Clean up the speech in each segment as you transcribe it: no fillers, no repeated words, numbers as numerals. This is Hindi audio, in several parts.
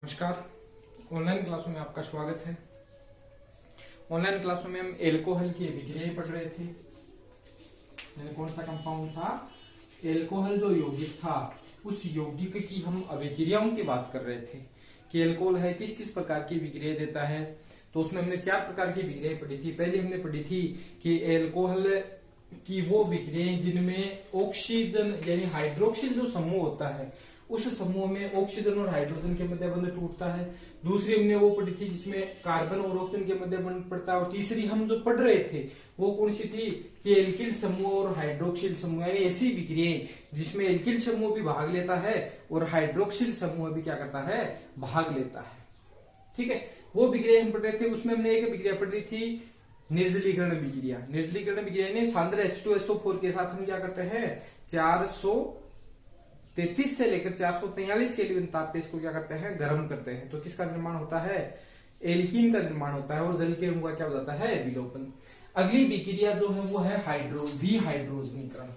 नमस्कार। ऑनलाइन क्लासों में आपका स्वागत है। ऑनलाइन क्लासों में हम एल्कोहल की अभिक्रियाएं पढ़ रहे थे। यानी कौन सा कंपाउंड था? एल्कोहल जो यौगिक था, उस यौगिक की हम अभिक्रियाओं की बात कर रहे थे कि एल्कोहल है किस किस प्रकार की अभिक्रिया देता है। तो उसमें हमने 4 प्रकार की अभिक्रियाएं पढ़ी थी। पहले हमने पढ़ी थी कि एल्कोहल की वो अभिक्रियाएं जिनमें ऑक्सीजन यानी हाइड्रोक्सिल जो समूह होता है, उस समूह में ऑक्सीजन और हाइड्रोजन के मध्य बंध टूटता है। दूसरी हमने वो पढ़ी थी जिसमें कार्बन और ऑक्सीजन के मध्य बंध पड़ता है। और तीसरी हम जो पढ़ रहे थे वो कौन सी थी कि एल्किल समूह और हाइड्रोक्सिल समूह, यानी ऐसी विक्रियाएं जिसमें एल्किल समूह भी भाग लेता है और हाइड्रोक्सिल समूह भी क्या करता है, भाग लेता है। ठीक है, वो विक्रिया हम पढ़ रहे थे। उसमें हमने एक विक्रिया पढ़ रही थी निर्जलीकरण विक्रिया। निर्जलीकरण विक्रिया ने सांद्र H2SO4 के साथ हम क्या करते हैं, 433 से लेकर 443 केल्विन ताप पे इसको क्या करते हैं, गर्म करते हैं। तो किसका निर्माण होता है? एल्कीन का निर्माण होता है और जल के अणु का क्या हो जाता है, विलोपन। अगली विक्रिया जो है वो है विहाइड्रोजनीकरण।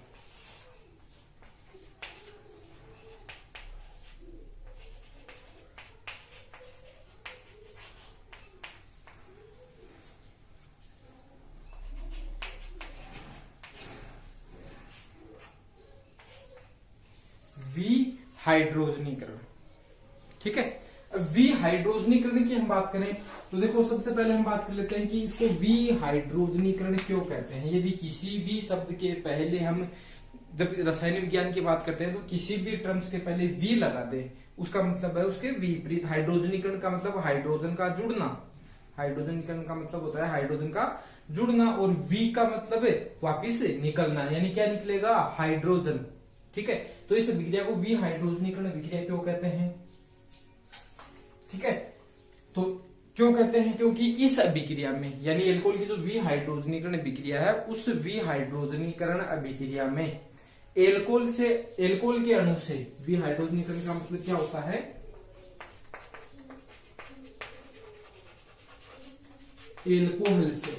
विहाइड्रोजनीकरण, ठीक है। विहाइड्रोजनीकरण की हम बात करें तो देखो, सबसे पहले हम बात कर लेते हैं कि इसको विहाइड्रोजनीकरण क्यों कहते हैं। यदि किसी भी शब्द के पहले हम जब रसायन विज्ञान की बात करते हैं तो किसी भी टर्म्स के पहले वी लगा दे, उसका मतलब है उसके विपरीत। हाइड्रोजनीकरण का मतलब हाइड्रोजन का जुड़ना। हाइड्रोजनीकरण का मतलब होता है हाइड्रोजन का जुड़ना। और वी का मतलब है वापिस निकलना, यानी क्या निकलेगा, हाइड्रोजन। ठीक है, तो इस विक्रिया को विहाइड्रोजनीकरण विक्रिया क्यों कहते हैं? ठीक है, तो क्यों कहते हैं? क्योंकि इस अभिक्रिया में यानी एल्कोहल की जो विहाइड्रोजनीकरण अभिक्रिया है, उस विहाइड्रोजनीकरण अभिक्रिया में एल्कोहल के अणु से विहाइड्रोजनीकरण का मतलब क्या होता है, एल्कोहल से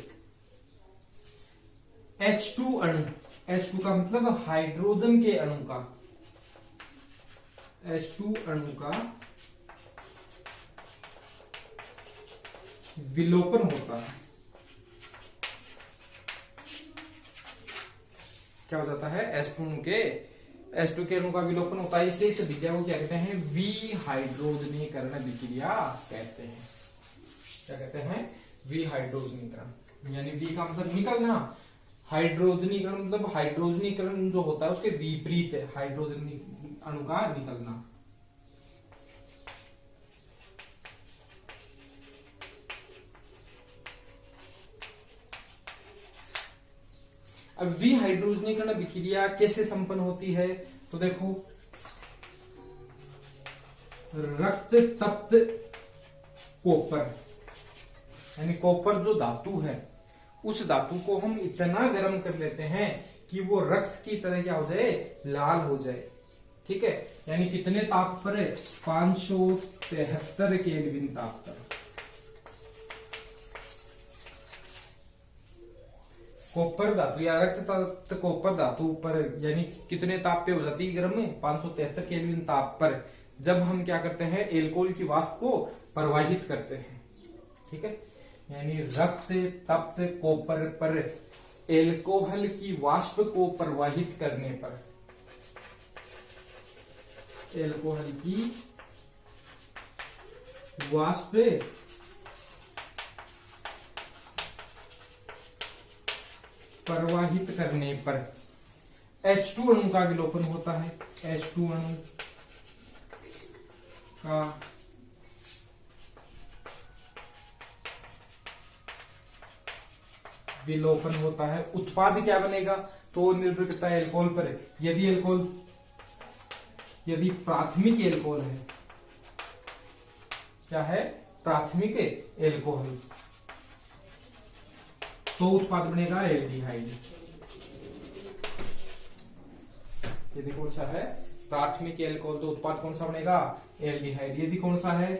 H2 अणु, H2 का मतलब हाइड्रोजन के अणु का, H2 अणु का विलोपन होता है। क्या हो जाता है, H2 के अणु का विलोपन होता है। इसलिए इस विक्रिया को क्या कहते हैं, विहाइड्रोजनीकरण विक्रिया कहते हैं। क्या कहते हैं, विहाइड्रोजनीकरण। यानी वी का मतलब निकलना, हाइड्रोजनीकरण मतलब हाइड्रोजनीकरण जो होता है उसके विपरीत है, हाइड्रोजन अणु का निकलना। अब विहाइड्रोजनीकरण विक्रिया कैसे संपन्न होती है? तो देखो, रक्त तप्त कॉपर, यानी कॉपर जो धातु है, उस धातु को हम इतना गर्म कर लेते हैं कि वो रक्त की तरह क्या हो जाए, लाल हो जाए। ठीक है, यानी कितने ताप पर? 573 केल्विन ताप पर। कॉपर धातु या रक्त तप्त कॉपर धातु पर यानी कितने ताप पे हो जाती है गर्म में? 573 केल्विन ताप पर जब हम क्या करते हैं, एल्कोहल की वाष्प को प्रवाहित करते हैं। ठीक है, यानी रक्त तप्त कॉपर पर एल्कोहल की वाष्प को प्रवाहित करने पर, एल्कोहल की वाष्प प्रवाहित करने पर H2 अणु का विलोपन होता है। H2 अणु का विलोपन होता है। उत्पाद क्या बनेगा? तो निर्भर करता है एल्कोहल पर। यदि प्राथमिक एल्कोहल है, क्या है, प्राथमिक एल्कोहल, तो उत्पाद बनेगा एल्डिहाइड। यदि कौन सा है, प्राथमिक एल्कोहल, तो उत्पाद कौन सा बनेगा, एल्डिहाइड। यदि कौन सा है,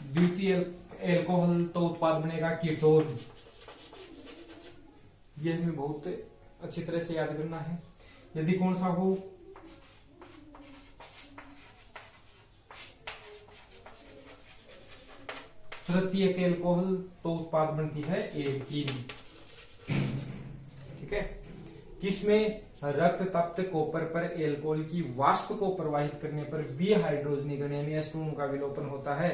द्वितीय एल्कोहल, तो उत्पाद बनेगा कीटोन। ये हमें बहुत अच्छी तरह से याद करना है। यदि कौन सा हो तृतीयक एल्कोहल तो उत्पाद बनती है एल्कीन। ठीक है, किसमें रक्त तप्त कॉपर पर एल्कोहल की वाष्प को प्रवाहित करने पर विहाइड्रोजनीकरण यानी H2 का विलोपन होता है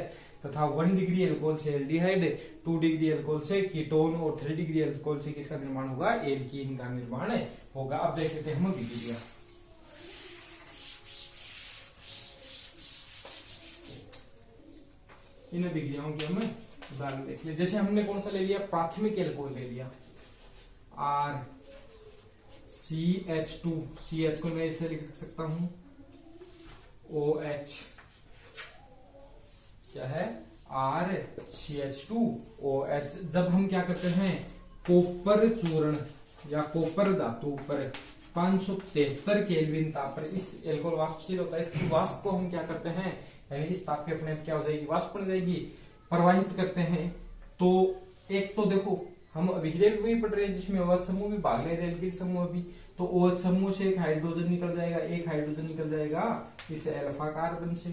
तथा 1 डिग्री एल्कोहल से एल्डिहाइड, 2 डिग्री एल्कोहल से कीटोन और 3 डिग्री एल्कोहल से किसका निर्माण होगा, एल्कीन का निर्माण होगा। अब देख लेते हैं हम विक्रिया। इन विक्रियाओं की हम उदाहरण देख लिया। जैसे हमने कौन सा ले लिया, प्राथमिक एल्कोहल ले लिया R CH2, CH को मैं इसे लिख सकता हूं OH, क्या है R CH2OH। जब हम क्या करते हैं, कॉपर चूर्ण या कॉपर धातु पर 573 केल्विन ताप पर इस एल्कोहल वाष्पशील होता है, इसकी वाष्प को हम क्या करते हैं, यानी इस ताप के अपने क्या हो जाएगी, वाष्प बन जाएगी, प्रवाहित करते हैं। तो एक तो देखो हम अभिक्रिया भी पढ़ रहे हैं जिसमें OH समूह भी भाग ले रहे हैं, एल्किल समूह भी, तो OH समूह से एक हाइड्रोजन निकल जाएगा, एक हाइड्रोजन निकल जाएगा इस अल्फा कार्बन से,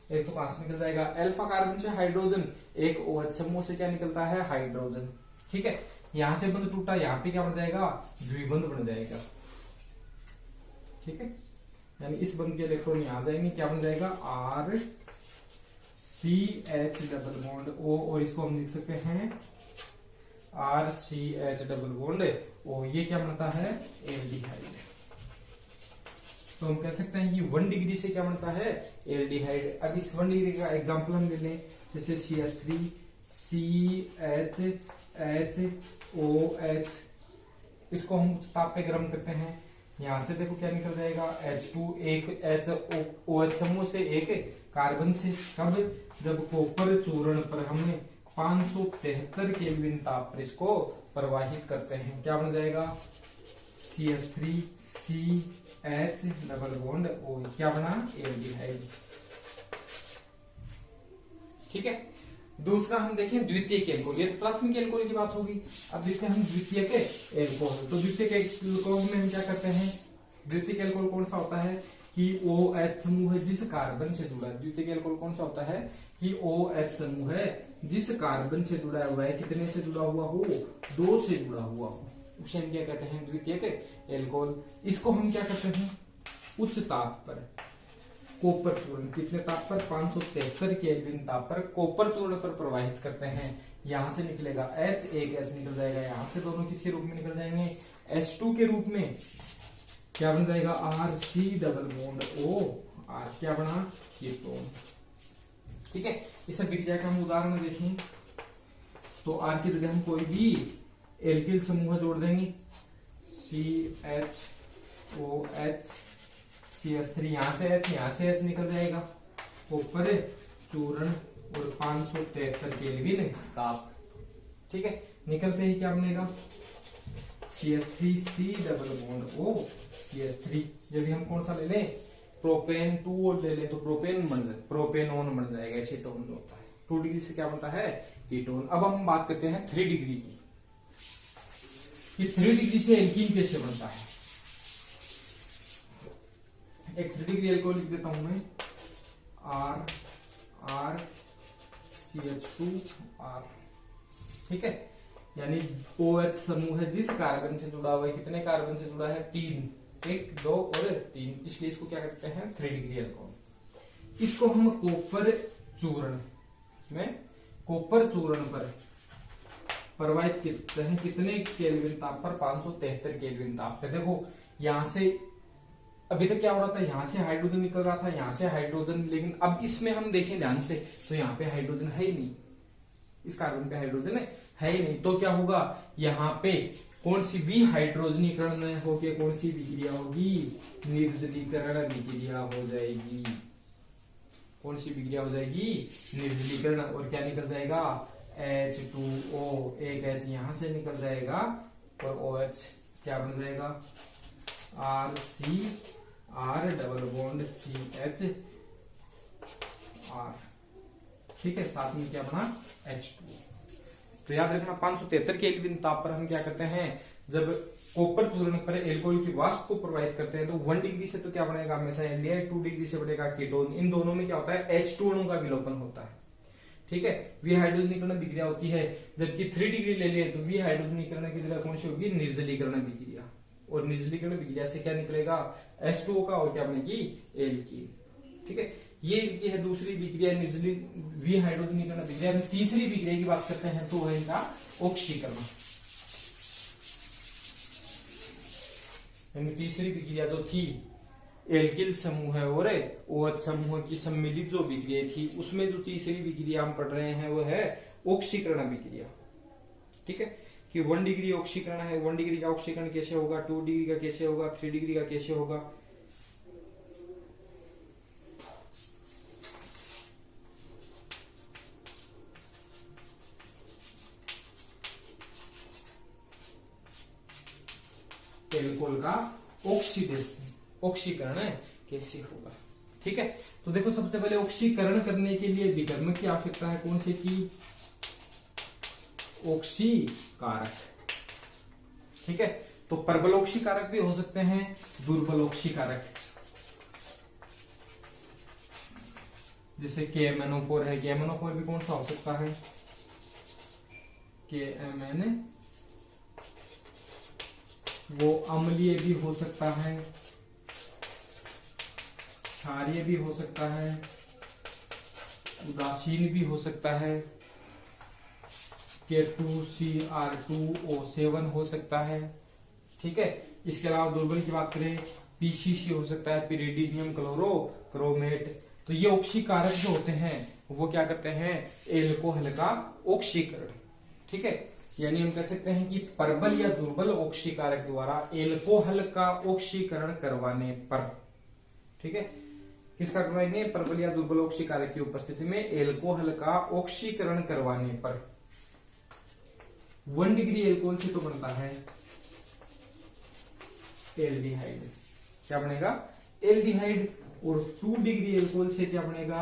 एक तो कहां से निकल जाएगा, अल्फा कार्बन से हाइड्रोजन, एक OH समूह से क्या निकलता है, हाइड्रोजन। ठीक है, यहां से बंध टूटा, यहाँ पे क्या बन जाएगा, द्विबंध बन जाएगा। ठीक है, यानी इस बंध के इलेक्ट्रॉन यहां आ जाएंगे, क्या बन जाएगा R CH double bond O, और इसको हम लिख सकते हैं R CH double bond O। ये क्या बनता है, एल्डिहाइड। तो हम कह सकते हैं कि 1 डिग्री से क्या बनता है, एल्डिहाइड। अब इस 1 डिग्री का एग्जांपल हम ले लें, जैसे CH3 CHHOH, इसको हम ताप पे गर्म करते हैं, यहां से देखो क्या निकल जाएगा, H2, एक OH समूह से एक कार्बन से। कब, जब कॉपर चूर्ण पर हमने 573 केल्विन ताप पर इसको प्रवाहित करते हैं, क्या बन जाएगा, CH3 CH double bond O, क्या बना, एल्डिहाइड। ठीक है, दूसरा हम देखें द्वितीयक एल्कोहल, ये तो प्राथमिक एल्कोहल की बात होगी। अब देखते हैं हम द्वितीयक एल्कोहल। तो द्वितीयक एल्कोहल में हम क्या करते हैं, द्वितीयक एल्कोहल कौन सा होता है कि OH समूह है जिस कार्बन से जुड़ा है। द्वितीयक एल्कोहल कौन सा होता है कि OH समूह है जिस कार्बन से जुड़ा हुआ है, कितने से जुड़ा हुआ हो, 2 से जुड़ा हुआ हो, उसे हम क्या कहते हैं, द्वितीयक एल्कोहल। इसको हम क्या करते हैं, उच्च ताप पर कॉपर चूर्ण, कितने ताप पर, 573 केल्विन ताप पर कॉपर चूर्ण पर प्रवाहित करते हैं। यहां से निकलेगा H, एक H निकल जाएगा, यहां से दोनों किसके रूप में निकल जाएंगे, H2 के रूप में। क्या बन जाएगा, R C double bond O, R क्या बना, कीटोन। ठीक है, इस विक्रिया का हम उदाहरण देखें तो R की जगह हम कोई भी एल्किल समूह जोड़ देंगे, CHOH CH3, यहां से H, यहां से H निकल जाएगा, कॉपर चूर्ण और 573 केल्विन ताप। ठीक है, निकलते ही क्या बनेगा, CH3 C double bond O CH3। यदि हम कौन सा ले लें, प्रोपेन 2 ले लें तो प्रोपेनोन बन जाएगा, एसीटोन जो होता है। 2 डिग्री से क्या बनता है, कीटोन। अब हम बात करते हैं 3 डिग्री की, कि 3 डिग्री से एल्कीन कैसे बनता है। एक 3 डिग्री एल्कोहल लिख देता हूं मैं, R CH2R। ठीक है, यानी OH समूह है जिस कार्बन से जुड़ा हुआ है, कितने कार्बन से जुड़ा है, 3, 1 2 और 3, इसलिए इसको क्या कहते हैं, 3 डिग्री एल्कोहल। इसको हम कॉपर चूर्ण में, कॉपर चूर्ण पर प्रवाहित करते हैं, कितने केल्विन ताप पर, 573 केल्विन ताप पे। देखो यहां से अभी तक क्या हो रहा था, यहां से हाइड्रोजन निकल रहा था, यहां से हाइड्रोजन, लेकिन अब इसमें हम देखें ध्यान से तो यहाँ पे हाइड्रोजन है ही नहीं, इस कार्बन पे हाइड्रोजन है ही नहीं। तो क्या होगा, यहाँ पे कौन सी भी हाइड्रोजनीकरण होकर कौन सी विक्रिया होगी, निर्जलीकरण विक्रिया हो जाएगी। कौन सी विक्रिया हो जाएगी, निर्जलीकरण, और क्या निकल जाएगा, H2O, एक H यहां से निकल जाएगा और OH क्या बन जाएगा, RC R double bond CH R। ठीक है, साथ में क्या बना, H2। तो याद रखना 573 केल्विन ताप पर हम क्या करते हैं, जब कॉपर चूर्ण पर एल्कोहल की वाष्प को प्रवाहित करते हैं तो 1 डिग्री से तो क्या बनेगा, हमेशा एल्डिहाइड, 2 डिग्री से बनेगा कीटोन। इन दोनों में क्या होता है, H2 अणु का विलोपन होता है। ठीक है, विहाइड्रोजनीकरण विक्रिया होती है। जबकि 3 डिग्री ले लें तो विहाइड्रोजनीकरण की जगह कौन सी होगी, निर्जलीकरण विक्रिया। और निर्जलीकरण विक्रिया से क्या निकलेगा, H2O का, और क्या बनेगी, एल्कीन। ठीक है, ये है दूसरी विक्रिया निर्जली विहाइड्रोजनीकरण विक्रिया। तीसरी विक्रिया की बात करते हैं तो है इनका ऑक्सीकरण। तीसरी विक्रिया जो थी एल्किल समूह और OH समूह की सम्मिलित जो विक्रिया थी, उसमें जो तीसरी विक्रिया हम पढ़ रहे हैं वो है ऑक्सीकरण विक्रिया। ठीक है, कि 1 डिग्री ऑक्सीकरण है, 1 डिग्री का ऑक्सीकरण कैसे होगा, 2 डिग्री का कैसे होगा, 3 डिग्री का कैसे होगा। एल्कोहल का ऑक्सीकरण कैसे होगा। ठीक है, तो देखो सबसे पहले ऑक्सीकरण करने के लिए विकर्मक की आवश्यकता है, कौन से की, ऑक्सीकारक। ठीक है, तो प्रबल ऑक्सीकारक भी हो सकते हैं, दुर्बल ऑक्सीकारक, जैसे KMnO4 है। KMnO4 भी कौन सा हो सकता है, KMn, वो अम्लीय भी हो सकता है, क्षारीय भी हो सकता है, उदासीन भी हो सकता है, K2CR2O7 हो सकता है। ठीक है, इसके अलावा दुर्बल की बात करें, PCC हो सकता है, पिरिडीनियम क्लोरोक्रोमेट। तो ये ऑक्सीकारक जो होते हैं वो क्या करते हैं, एल्कोहल का ऑक्सीकरण। ठीक है, यानी हम कह सकते हैं कि प्रबल या दुर्बल ऑक्सीकारक द्वारा एल्कोहल का ऑक्सीकरण करवाने पर, ठीक है, किसका करवाएंगे, प्रबल या दुर्बल ऑक्सीकारक की उपस्थिति में एल्कोहल का ऑक्सीकरण करवाने पर 1 डिग्री एल्कोहल से तो बनता है एल्डिहाइड, क्या बनेगा, एल्डिहाइड। और 2 डिग्री एल्कोहल से क्या बनेगा,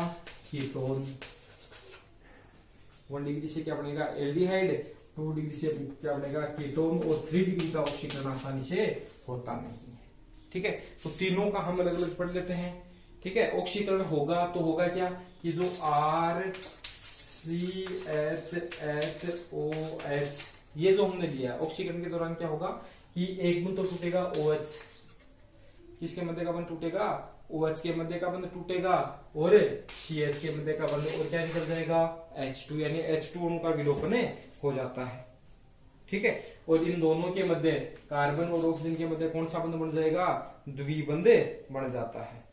कीटोन। 1 डिग्री से क्या बनेगा, एल्डिहाइड, 2 डिग्री से क्या बनेगा, कीटोन। और 3 डिग्री का ऑक्सीकरण आसानी से होता नहीं है। ठीक है, तो तीनों का हम अलग अलग पढ़ लेते हैं। ठीक है, ऑक्सीकरण होगा तो होगा क्या, कि जो RCHHOH ये जो हमने लिया, ऑक्सीकरण के दौरान क्या होगा कि एक बंध तो टूटेगा OH, किसके मध्य का बंध टूटेगा, OH के मध्य का बंध टूटेगा, और CH के मध्य का बंध, और क्या निकल जाएगा, H2, यानी H2 का विलोपन हो जाता है। ठीक है, और इन दोनों के मध्य कार्बन और ऑक्सीजन के मध्य कौन सा बंध बन जाएगा, द्विबंध बन जाता है।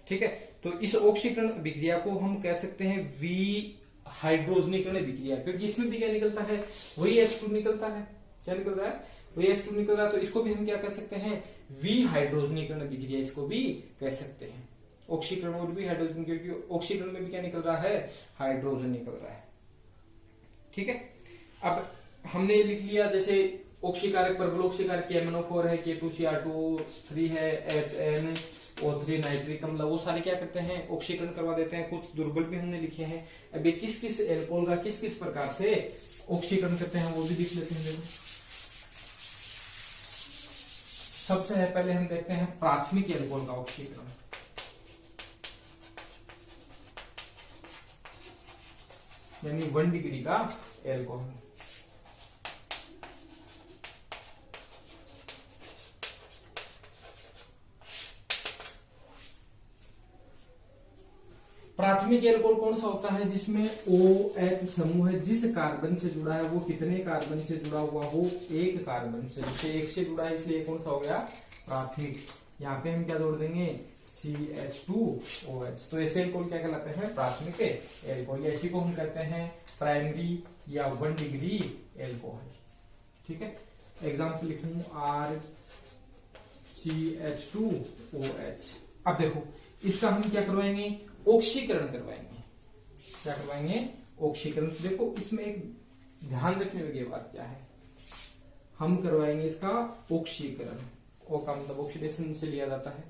ठीक है, तो इस ऑक्सीकरण विक्रिया को हम कह सकते हैं विहाइड्रोजनीकरण विक्रिया, क्योंकि इसमें भी क्या निकलता है, वही H2 निकलता है। क्या निकल रहा है, वही H2 निकल रहा है। तो इसको भी हम क्या कह सकते हैं, विहाइड्रोजनीकरण विक्रिया इसको भी कह सकते हैं। ऑक्सीकरण और विहाइड्रोजन, क्योंकि ऑक्सीकरण में भी क्या निकल रहा है, हाइड्रोजन निकल रहा है। ठीक है, अब हमने लिख लिया, जैसे ऑक्सीकारक, प्रबल ऑक्सीकारक KMnO4 है, K2CR2O3 है, HNO3 नाइट्रिक अम्ल, वो सारे क्या करते हैं, ऑक्सीकरण करवा देते हैं। कुछ दुर्बल भी हमने लिखे हैं। अब ये किस किस एल्कोहल का किस किस प्रकार से ऑक्सीकरण करते हैं वो भी देख लेते हैं। देखो, सबसे पहले हम देखते हैं प्राथमिक एल्कोहल का ऑक्सीकरण। यानी 1 डिग्री का एल्कोहल। प्राथमिक एल्कोहल कौन सा होता है, जिसमें OH समूह है, जिस कार्बन से जुड़ा है वो कितने कार्बन से जुड़ा हुआ हो, 1 कार्बन से। जैसे 1 से जुड़ा है इसलिए कौन सा हो गया, प्राथमिक। यहाँ पे हम क्या जोड़ देंगे, CH2OH। तो ऐसे एल्कोहल क्या कहलाते हैं, प्राथमिक एल्कोहल। इसी को हम कहते हैं प्राइमरी या 1 डिग्री एल्कोहल। ठीक है, एग्जाम्पल लिखूं RCH2OH। अब देखो इसका हम क्या करवाएंगे, ऑक्सीकरण करवाएंगे। क्या करवाएंगे, ऑक्सीकरण। देखो इसमें एक ध्यान रखने वाली बात क्या है, हम करवाएंगे इसका ऑक्सीकरण। ओ का मतलब ऑक्सीडेशन से लिया जाता है।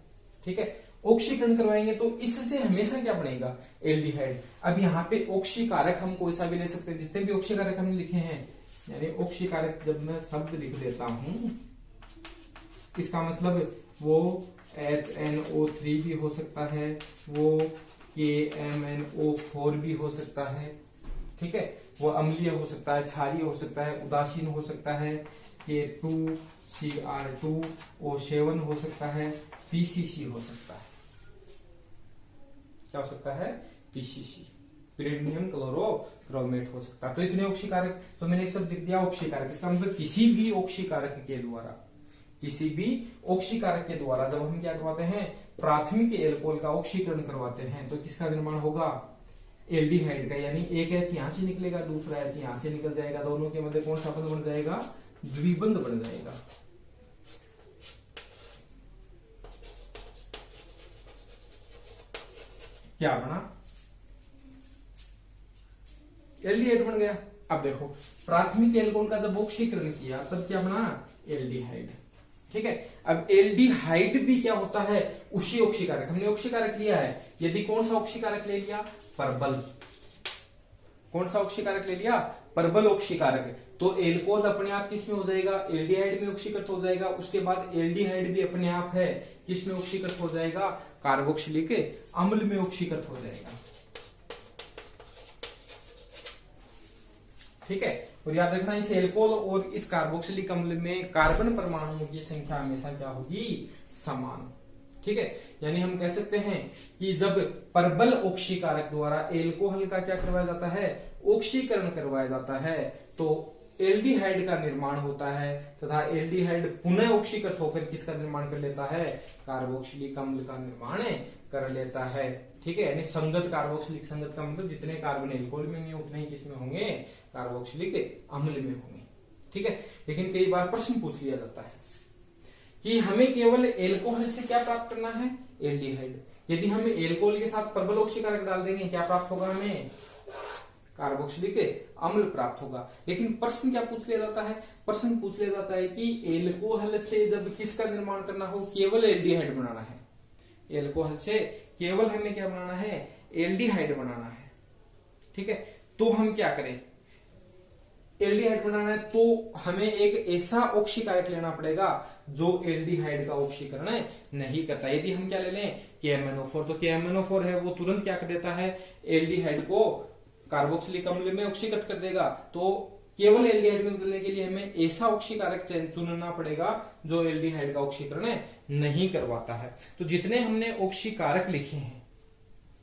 ठीक है, ऑक्सीकरण करवाएंगे तो इससे हमेशा क्या बनेगा, एल्डिहाइड। अब यहाँ पे ऑक्सीकारक हम कोई सा भी ले सकते हैं, जितने भी ऑक्सीकारक हमने लिखे हैं। यानी ऑक्सीकारक जब मैं शब्द लिख देता हूं, इसका मतलब वो HNO3 भी हो सकता है, वो KMnO4 भी हो सकता है, ठीक है, वो अम्लीय हो सकता है, क्षारीय हो सकता है, उदासीन हो सकता है, K2Cr2O7 हो सकता है, PCC हो सकता है। क्या हो सकता है? PCC, पिरिडिनियम क्लोरोक्रोमेट हो सकता है। तो इतने ऑक्सीकारक, तो मैंने एक शब्द लिख दिया ऑक्सीकारक। इसका मतलब किसी भी ऑक्सीकारक के द्वारा, किसी भी ऑक्सीकारक के द्वारा जब हम क्या करवाते हैं, प्राथमिक एल्कोहल का ऑक्सीकरण करवाते हैं, तो किसका निर्माण होगा? एल्डिहाइड का। यानी एक एच यहां से निकलेगा, दूसरा एच यहां से निकल जाएगा, दोनों के मध्य कौन सा बंध बन जाएगा? द्विबंध बन जाएगा। क्या बना? एल्डिहाइड बन गया। अब देखो, प्राथमिक एल्कोहल का जब ऑक्सीकरण किया तब क्या बना? एल्डिहाइड। ठीक है, अब एल्डिहाइड भी क्या होता है? उसी ऑक्सीकारक, हमने ऑक्सीकारक लिया है, यदि कौन सा ऑक्सीकारक ले लिया? परबल। कौन सा ऑक्सीकारक ले लिया? परबल ऑक्सीकारक। तो एल्कोहल अपने आप किस में हो जाएगा? एल्डिहाइड में ऑक्सीकृत हो जाएगा। उसके बाद एल्डिहाइड भी अपने आप है किस में ऑक्सीकृत हो जाएगा? कार्बोक्सिलिक अम्ल में ऑक्सीकृत हो जाएगा। ठीक है, और याद रखना इस एल्कोहल और इस कार्बोक्सिलिक अम्ल में कार्बन परमाणुओं की संख्या हमेशा क्या होगी? समान। ठीक है, यानी हम कह सकते हैं कि जब परबल ऑक्सीकारक द्वारा एल्कोहल का क्या करवाया जाता है? ऑक्सीकरण करवाया जाता है, तो एल्डिहाइड का निर्माण होता है तथा एल्डिहाइड पुनः ऑक्सीकृत होकर किसका निर्माण कर लेता है? कार्बोक्सिलिक अम्ल का निर्माण कर लेता है। ठीक है, यानी संगत कार्बोक्सिलिक, संगत का मतलब जितने कार्बन एल्कोहल में होंगे उतने ही किसमें होंगे? कार्बोक्सिलिक अम्ल में होंगे। ठीक है, लेकिन कई बार प्रश्न पूछ लिया जाता है कि हमें केवल एल्कोहल से क्या प्राप्त करना है? एल्डिहाइड। यदि हम एल्कोहल के साथ परबल ऑक्सीकारक डाल देंगे, क्या प्राप्त होगा? हमें कार्बोक्सिलिक अम्ल प्राप्त होगा। लेकिन प्रश्न क्या पूछ लिया जाता है? प्रश्न पूछ लिया जाता है कि एल्कोहल से जब किसका निर्माण करना हो? केवल एल्डिहाइड बनाना है। एल्कोहल से केवल हमें क्या बनाना है? एल्डिहाइड बनाना है। ठीक है, तो हम क्या करें? एल्डिहाइड बनाना है तो हमें एक ऐसा ऑक्सीकारक लेना पड़ेगा जो एल्डिहाइड का ऑक्सीकरण नहीं करता। यदि हम क्या ले लें? KMnO4, तो KMnO4 है वो तुरंत क्या कर देता है? एल्डिहाइड को कार्बोक्सिलिक अम्ल में ऑक्सीकृत कर देगा। तो केवल एल्डिहाइड में बदलने के लिए हमें ऐसा ऑक्सीकारक चुनना पड़ेगा जो एल्डिहाइड का ऑक्सीकरण नहीं करवाता है। तो जितने हमने ऑक्सीकारक लिखे हैं,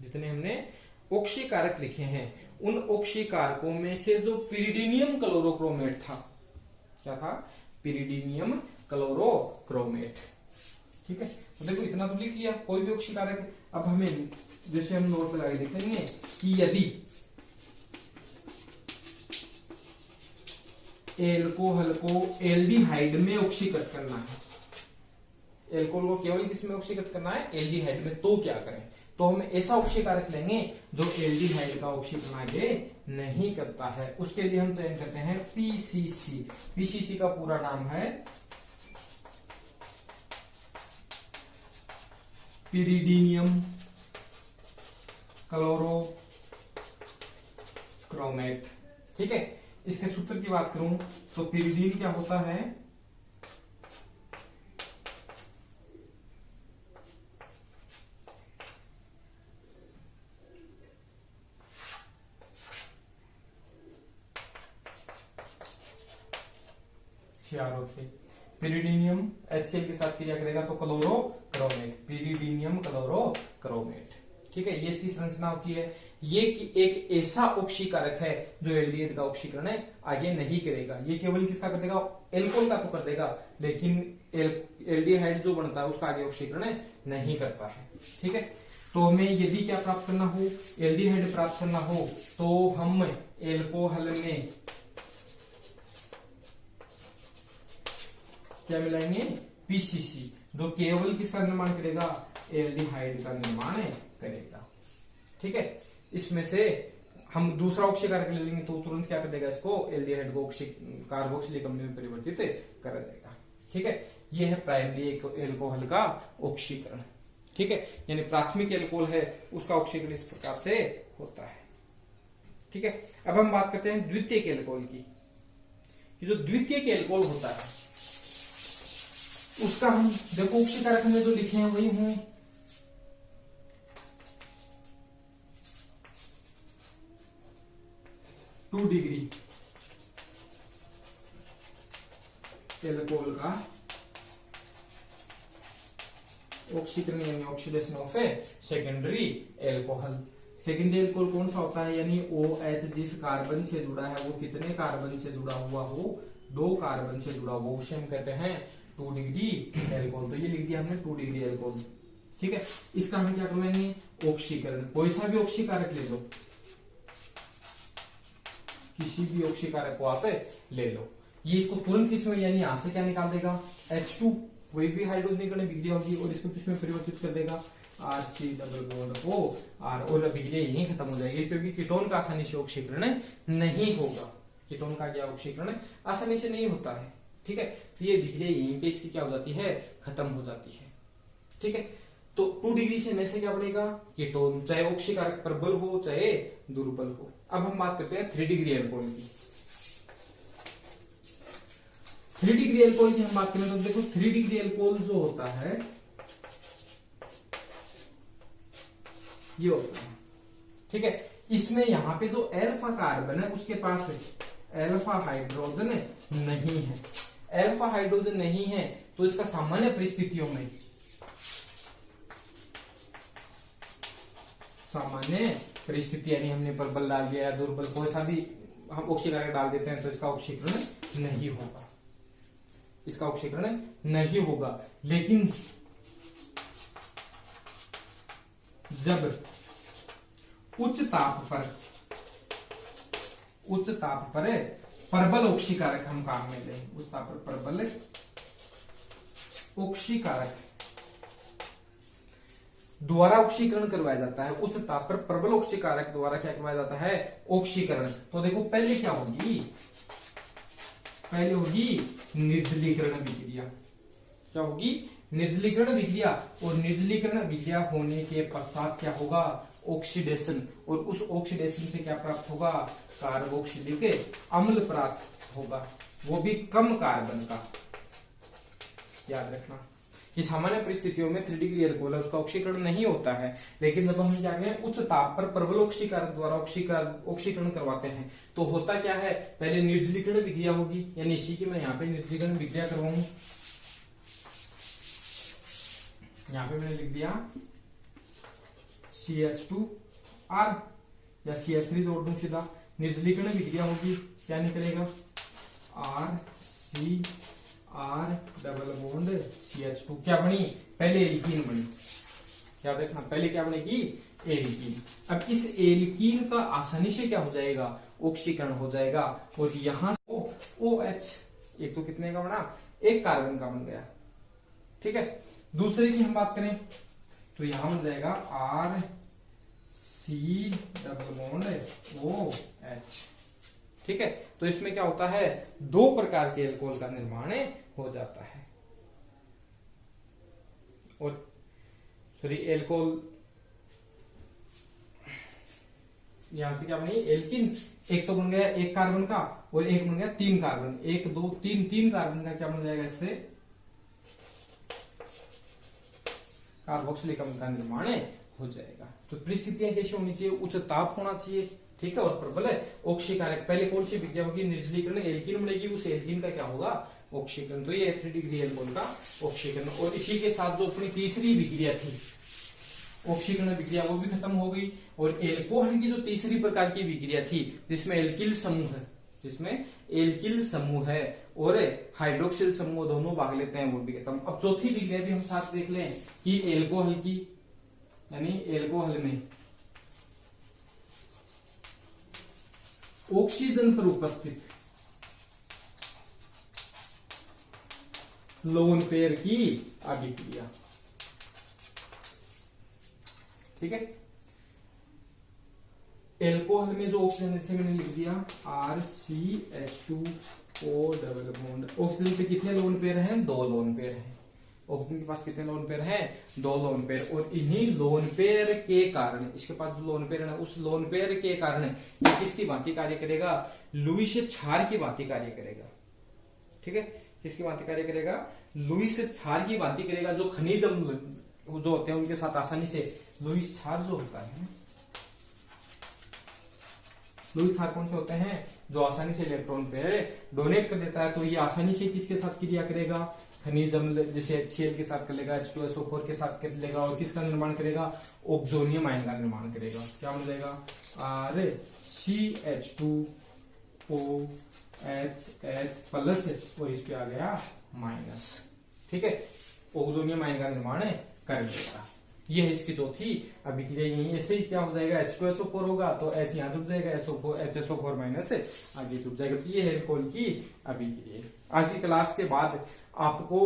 जितने हमने ऑक्सीकारक लिखे हैं, उन ऑक्सीकारकों में से जो पिरिडीनियम क्लोरोक्रोमेट था, क्या था? पिरिडीनियम क्लोरोक्रोमेट। ठीक है, तो देखो इतना तो लिख लिया, कोई भी ऑक्सीकारक है। अब हमें जैसे हम नोट लगा के देखेंगे कि यदि एल्कोहल को एल्डिहाइड में ऑक्सीकृत करना है, एल्कोहल को केवल किस में ऑक्सीकृत करना है? एल्डिहाइड में, तो क्या करें? तो हम ऐसा ऑक्सीकारक लेंगे जो एल्डिहाइड का ऑक्सीकरण आगे नहीं करता है। उसके लिए हम चयन करते हैं PCC। PCC का पूरा नाम है पिरिडीनियम क्लोरोक्रोमेट। ठीक है, इसके सूत्र की बात करूं तो पिरिडीन क्या होता है? CrO3। पिरिडीनियम HCl के साथ क्रिया करेगा तो क्लोरोक्रोमेट, पिरिडीनियम क्लोरोक्रोमेट। ठीक है, ये इसकी संरचना होती है। ये एक ऐसा ऑक्सीकारक है जो एल्डिहाइड का ऑक्सीकरण आगे नहीं करेगा। ये केवल किसका कर देगा? एल्कोहल का तो कर देगा, लेकिन एल्डिहाइड जो बनता है उसका आगे ऑक्सीकरण नहीं करता है। ठीक है, तो हमें यदि क्या प्राप्त करना हो? एल्डिहाइड प्राप्त करना हो तो हम एल्कोहल में क्या मिलाएंगे? PCC, जो केवल किसका निर्माण करेगा? एल्डिहाइड का निर्माण करेगा। ठीक है, इसमें से हम दूसरा ऑक्सीकारक ले लेंगे तो तुरंत क्या कर देगा? इसको एल्डिहाइड को कार्बोक्सिलिक अम्ल में परिवर्तित कर देगा। ठीक है, यह है प्राइमरी एल्कोहल का ऑक्सीकरण। ठीक है, यानी प्राथमिक एल्कोहल है उसका ऑक्सीकरण इस प्रकार से होता है। ठीक है, अब हम बात करते हैं द्वितीयक एल्कोहल की। जो द्वितीयक एल्कोहल होता है उसका हम देखो ऑक्सीकारक हमने जो लिखे हैं वही होंगे। 2 डिग्री एल्कोहल का ऑक्सीकरण यानी oxidation of a secondary alcohol. Secondary alcohol कौन सा होता है, यानी OH जिस कार्बन से जुड़ा है वो कितने कार्बन से जुड़ा हुआ हो, 2 कार्बन से जुड़ा हुआ, उसे हम कहते हैं 2 डिग्री एल्कोहल। तो ये लिख दिया हमने 2 डिग्री एल्कोहल। ठीक है, इसका हम क्या करेंगे, ऑक्सीकरण। कोई सा भी ऑक्सीकारक ले लो, किसी भी ऑक्सीकारक को आप ले लो, ये इसको तुरंत इसमें यानी यहां से क्या निकाल देगा, H2, वही भी हाइड्रोजनीकरण विक्रिया होगी और इसको किसमें परिवर्तित कर देगा, RC+O और विक्रिया यही खत्म हो जाएगी, क्योंकि कीटोन का आसानी से ऑक्सीकरण नहीं होगा। कीटोन का क्या ऑक्सीकरण आसानी से नहीं होता है। ठीक है, तो ये विक्रिया यहीं पे इसकी क्या हो जाती है, खत्म हो जाती है। ठीक है, तो 2 डिग्री से में से क्या बढ़ेगा, कीटोन, चाहे ऑक्सीकारक प्रबल हो चाहे दुर्बल हो। अब हम बात करते हैं 3 डिग्री एल्कोहल की। 3 डिग्री एल्कोहल की हम बात करें तो देखो 3 डिग्री एल्कोहल जो होता है ये होता है। ठीक है, इसमें यहां पे जो एल्फा कार्बन है उसके पास एल्फा हाइड्रोजन नहीं है। एल्फा हाइड्रोजन नहीं है तो इसका सामान्य परिस्थितियों में, सामान्य परिस्थिति यानी हमने प्रबल डाल दिया या दुर्बल, कोई सा भी हम ऑक्सीकरण डाल देते हैं तो इसका ऑक्सीकरण नहीं होगा, इसका ऑक्सीकरण नहीं होगा। लेकिन जब उच्च ताप पर प्रबल ऑक्सीकारक हम काम में लें, उस ताप पर प्रबल ऑक्सीकारक द्वारा ऑक्सीकरण करवाया जाता है, उच्च ताप पर प्रबल ऑक्सीकारक द्वारा क्या करवाया जाता है, ऑक्सीकरण। तो देखो पहले क्या होगी, पहले होगी निर्जलीकरण विक्रिया। क्या होगी, निर्जलीकरण विक्रिया, और निर्जलीकरण विक्रिया होने के पश्चात क्या होगा, ऑक्सीडेशन, और उस ऑक्सीडेशन से क्या प्राप्त होगा, कार्बोक्सिलिक अम्ल प्राप्त होगा, वो भी कम कार्बन का। याद रखना कि सामान्य परिस्थितियों में 3 डिग्री एल्कोहल है उसका ऑक्सीकरण नहीं होता है, लेकिन जब हम क्या करें उच्च ताप पर प्रबल ऑक्सीकारक द्वारा ऑक्सीकरण करवाते हैं तो होता क्या है, पहले निर्जलीकरण विक्रिया होगी, यानी इसी की मैं यहाँ पे निर्जलीकरण विक्रिया करवाऊं। यहाँ पे मैंने लिख दिया CH2R या CH3 जोड़ दूं सीधा। निर्जलीकरण विक्रिया होगी, क्या निकलेगा, RCR डबल बॉन्ड CH2, क्या बनी, पहले एल्कीन बनी। क्या देखना, पहले क्या बनेगी, एल्कीन। अब इस एल्कीन का आसानी से क्या हो जाएगा, ऑक्सीकरण हो जाएगा, और यहां OH एक तो कितने का बना, 1 कार्बन का बन गया। ठीक है, दूसरे की हम बात करें तो यहां बन जाएगा RC डबल बॉन्ड OH। ठीक है, तो इसमें क्या होता है, 2 प्रकार के एल्कोहल का निर्माण हो जाता है। और सॉरी एल्कोहल यहां से क्या बनी, एल्किन, एक तो बन गया 1 कार्बन का और एक बन गया 3 कार्बन, 1 2 3 कार्बन का क्या बन जाएगा, इससे कार्बोक्सिलिक अम्ल का निर्माण हो जाएगा। तो परिस्थितियां कैसे होनी चाहिए, उच्च ताप होना चाहिए। ठीक है, और प्रबल ऑक्सीकारक, पहले कौन सी विक्रिया होगी, निर्जलीकरण, एल्कीन बनेगी, उस एल्कीन का क्या होगा, ऑक्सीकरण। तो ये 3 डिग्री एल्कोहल का ऑक्सीकरण। और इसी के साथ जो अपनी तीसरी विक्रिया थी ऑक्सीकरण विक्रिया वो भी खत्म हो गई, और एल्कोहल की जो तीसरी प्रकार की विक्रिया थी जिसमें एल्किल समूह है, जिसमें एल्किल समूह है और हाइड्रोक्सिल समूह दोनों भाग लेते हैं, वो भी खत्म। अब चौथी विक्रिया भी हम साथ देख लें कि एल्कोहल की, यानी एल्कोहल में ऑक्सीजन पर उपस्थित लोन पेयर की अभिक्रिया। ठीक है, एल्कोहल में जो ऑक्सीजन, जैसे मैंने लिख दिया RCH2O डबल बॉन्ड, ऑक्सीजन पे कितने लोन पेयर हैं, 2 लोन पेयर हैं। ऑक्सीजन के पास कितने लोन पेयर हैं, 2 लोन पेयर, और इन्हीं लोन पेयर के कारण, इसके पास जो लोन पेयर है उस लोन पेयर के कारण ये किसकी भांति कार्य करेगा, लुईस क्षार की भांति कार्य करेगा। ठीक है, किसकी भांति कार्य करेगा, लुईस क्षार की भांति करेगा। जो खनिज जो होते हैं उनके साथ आसानी से लुईस क्षार जो होता है लुईस क्षार कौन से होते हैं? जो आसानी से इलेक्ट्रॉन पे डोनेट कर देता है। तो ये आसानी से किसके साथ क्रिया करेगा? खनिज अम्ल जैसे HCl के साथ कर लेगा, H2SO4 के साथ कर लेगा, और किसका निर्माण करेगा? ऑक्सोनियम आयन का निर्माण करेगा। क्या बन जाएगा? CH2OH प्लस और इस पे आ गया माइनस। ठीक है, ऑक्सोनियम आयन का निर्माण कर देगा। ये है इसकी चौथी अभिक्रिया। यही ऐसे ही क्या हो जाएगा? H2SO4 होगा तो H यहाँ जुड़ जाएगा, HSO4 माइनस आगे जुड़ जाएगा। तो ये है एल्कोहल की अभिक्रिया। आज की क्लास के बाद आपको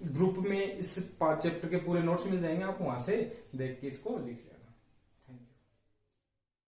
ग्रुप में इस चैप्टर के पूरे नोट्स मिल जाएंगे, आप वहां से देख के इसको लिख लें।